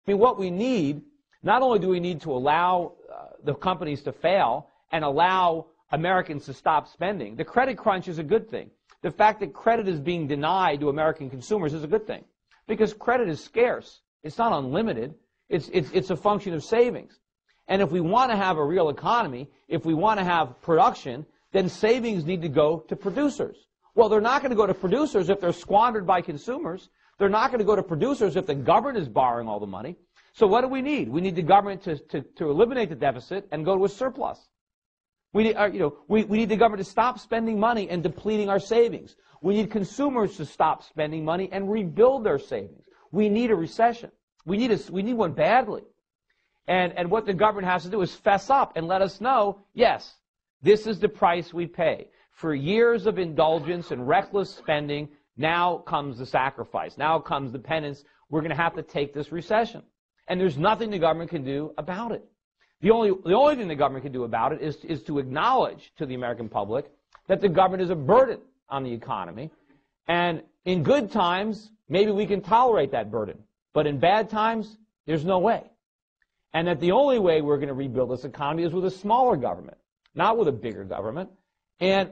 I mean, what we need, not only do we need to allow the companies to fail and allow Americans to stop spending, the credit crunch is a good thing. The fact that credit is being denied to American consumers is a good thing, because credit is scarce. It's not unlimited. It's a function of savings. And if we want to have a real economy, if we want to have production, then savings need to go to producers. Well, they're not going to go to producers if they're squandered by consumers. They're not going to go to producers if the government is borrowing all the money. So what do we need? We need the government to eliminate the deficit and go to a surplus. We need, we need the government to stop spending money and depleting our savings. We need consumers to stop spending money and rebuild their savings. We need a recession. We need one badly. And what the government has to do is fess up and let us know, yes, this is the price we pay. For years of indulgence and reckless spending, now comes the sacrifice. Now comes the penance. We're going to have to take this recession. And there's nothing the government can do about it. The only thing the government can do about it is to acknowledge to the American public that the government is a burden on the economy. And in good times, maybe we can tolerate that burden. But in bad times, there's no way. And that the only way we're going to rebuild this economy is with a smaller government, not with a bigger government. And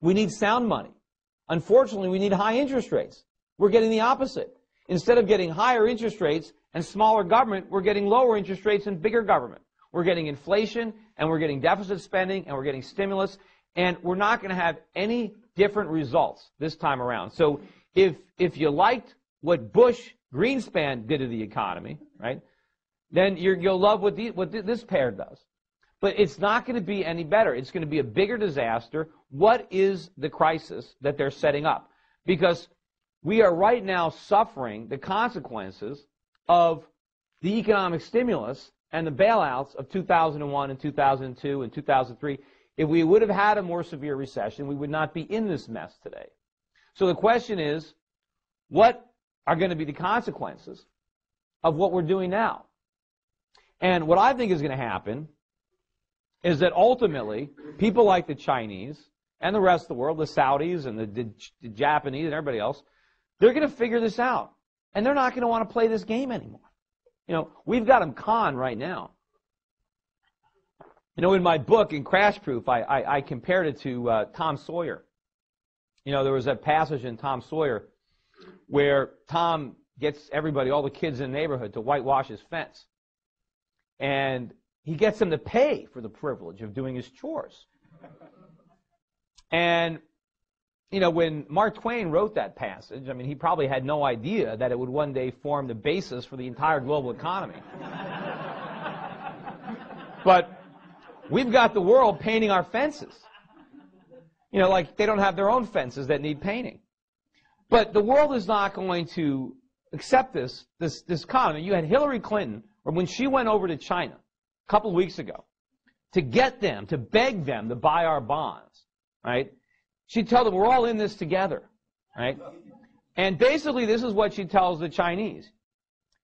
we need sound money. Unfortunately, we need high interest rates. We're getting the opposite. Instead of getting higher interest rates and smaller government, we're getting lower interest rates and bigger government. We're getting inflation, and we're getting deficit spending, and we're getting stimulus, and we're not going to have any different results this time around. So if you liked what Bush Greenspan did to the economy, right, then you'll love what this pair does. But it's not going to be any better. It's going to be a bigger disaster. What is the crisis that they're setting up? Because we are right now suffering the consequences of the economic stimulus and the bailouts of 2001 and 2002 and 2003. If we would have had a more severe recession, we would not be in this mess today. So the question is, what are going to be the consequences of what we're doing now? And what I think is going to happen is that ultimately, people like the Chinese and the rest of the world, the Saudis and the Japanese and everybody else, they're going to figure this out. And they're not going to want to play this game anymore. You know, we've got them conned right now. You know, in my book, in Crash Proof, I compared it to Tom Sawyer. You know, there was a passage in Tom Sawyer where Tom gets everybody, all the kids in the neighborhood, to whitewash his fence. And he gets them to pay for the privilege of doing his chores. And, you know, when Mark Twain wrote that passage, I mean, he probably had no idea that it would one day form the basis for the entire global economy. But we've got the world painting our fences. You know, like they don't have their own fences that need painting. But the world is not going to accept this economy. You had Hillary Clinton, or when she went over to China a couple of weeks ago, to get them, to beg them to buy our bonds, right? She told them, we're all in this together, right? And basically this is what she tells the Chinese.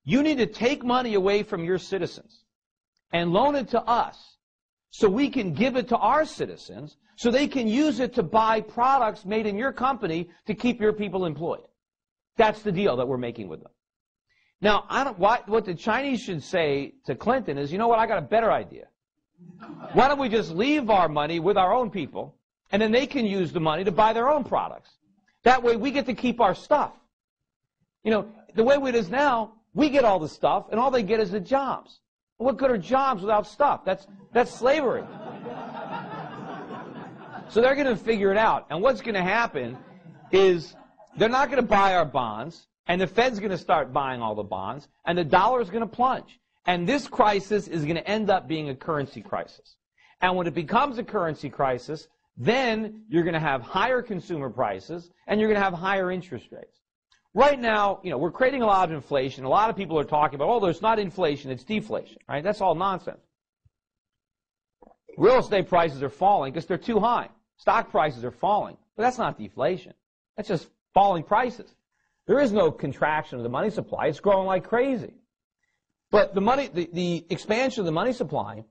You need to take money away from your citizens and loan it to us so we can give it to our citizens so they can use it to buy products made in your company to keep your people employed. That's the deal that we're making with them. Now, what the Chinese should say to Clinton is, you know what, I got a better idea. Why don't we just leave our money with our own people, and then they can use the money to buy their own products. That way we get to keep our stuff. You know, the way it is now, we get all the stuff, and all they get is the jobs. Well, what good are jobs without stuff? That's slavery. So they're going to figure it out. And what's going to happen is they're not going to buy our bonds, and the Fed's going to start buying all the bonds, and the dollar is going to plunge. And this crisis is going to end up being a currency crisis. And when it becomes a currency crisis, then you're going to have higher consumer prices, and you're going to have higher interest rates. Right now, you know, we're creating a lot of inflation. A lot of people are talking about, oh, there's not inflation, it's deflation, right? That's all nonsense. Real estate prices are falling because they're too high. Stock prices are falling. But that's not deflation. That's just falling prices. There is no contraction of the money supply. It's growing like crazy. But the expansion of the money supply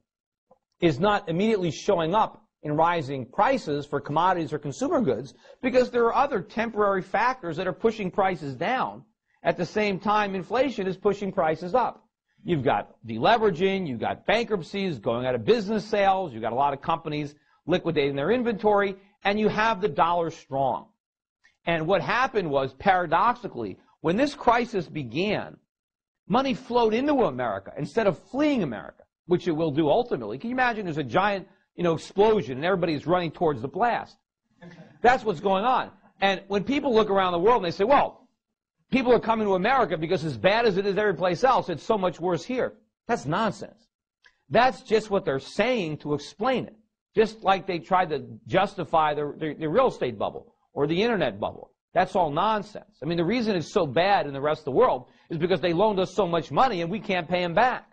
is not immediately showing up in rising prices for commodities or consumer goods because there are other temporary factors that are pushing prices down. At the same time, inflation is pushing prices up. You've got deleveraging, you've got bankruptcies, going out of business sales, you've got a lot of companies liquidating their inventory, and you have the dollar strong. And what happened was, paradoxically, when this crisis began, money flowed into America instead of fleeing America, which it will do ultimately. Can you imagine there's a giant, explosion and everybody's running towards the blast? That's what's going on. And when people look around the world and they say, well, people are coming to America because as bad as it is every place else, it's so much worse here. That's nonsense. That's just what they're saying to explain it. Just like they tried to justify the real estate bubble or the internet bubble. That's all nonsense. I mean, the reason it's so bad in the rest of the world is because they loaned us so much money and we can't pay them back.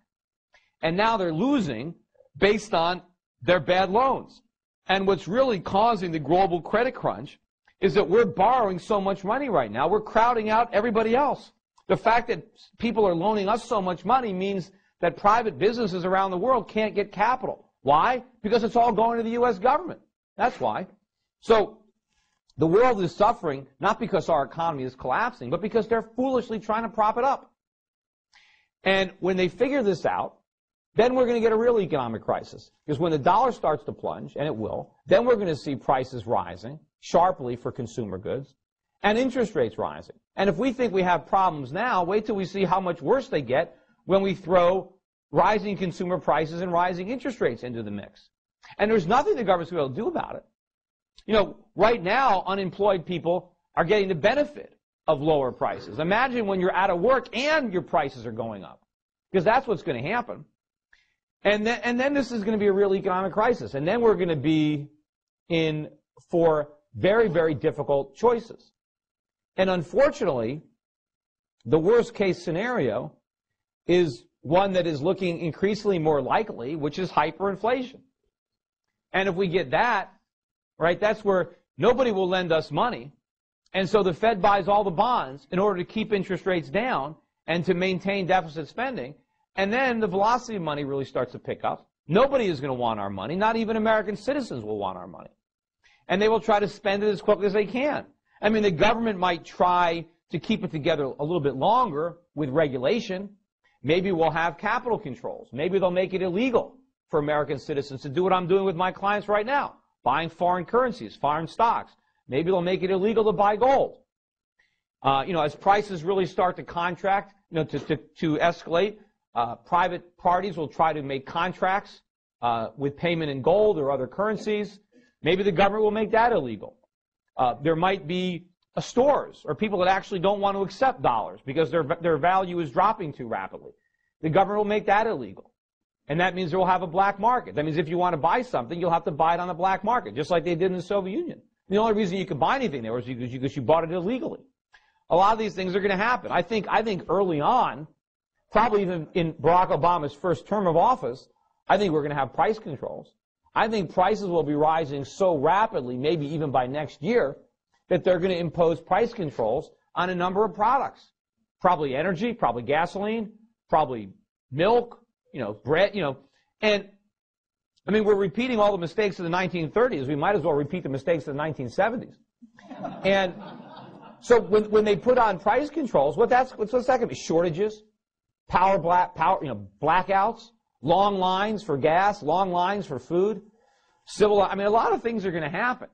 And now they're losing based on their bad loans. And what's really causing the global credit crunch is that we're borrowing so much money right now. We're crowding out everybody else. The fact that people are loaning us so much money means that private businesses around the world can't get capital. Why? Because it's all going to the U.S. government. That's why. So the world is suffering not because our economy is collapsing, but because they're foolishly trying to prop it up. And when they figure this out, then we're going to get a real economic crisis. Because when the dollar starts to plunge, and it will, then we're going to see prices rising sharply for consumer goods and interest rates rising. And if we think we have problems now, wait till we see how much worse they get when we throw rising consumer prices and rising interest rates into the mix. And there's nothing the government's going to do about it. Right now, unemployed people are getting the benefit of lower prices. Imagine when you're out of work and your prices are going up, because that's what's going to happen. And then this is going to be a real economic crisis. And then we're going to be in for very, very difficult choices. And unfortunately, the worst case scenario is one that is looking increasingly more likely, which is hyperinflation. And if we get that, right, that's where nobody will lend us money. And so the Fed buys all the bonds in order to keep interest rates down and to maintain deficit spending. And then the velocity of money really starts to pick up. Nobody is going to want our money. Not even American citizens will want our money. And they will try to spend it as quickly as they can. I mean, the government might try to keep it together a little bit longer with regulation. Maybe we'll have capital controls. Maybe they'll make it illegal for American citizens to do what I'm doing with my clients right now, buying foreign currencies, foreign stocks. Maybe they'll make it illegal to buy gold. As prices really start to contract, to escalate, private parties will try to make contracts with payment in gold or other currencies. Maybe the government will make that illegal. There might be stores or people that actually don't want to accept dollars because their value is dropping too rapidly. The government will make that illegal. And that means they'll have a black market. That means if you want to buy something, you'll have to buy it on the black market, just like they did in the Soviet Union. The only reason you could buy anything there was because you bought it illegally. A lot of these things are going to happen. I think early on, probably even in Barack Obama's first term of office, I think we're going to have price controls. I think prices will be rising so rapidly, maybe even by next year, that they're going to impose price controls on a number of products. Probably energy, probably gasoline, probably milk, bread, and I mean, we're repeating all the mistakes of the 1930s. We might as well repeat the mistakes of the 1970s. And so when they put on price controls, what's that going to be? Shortages, blackouts, long lines for gas, long lines for food, a lot of things are going to happen.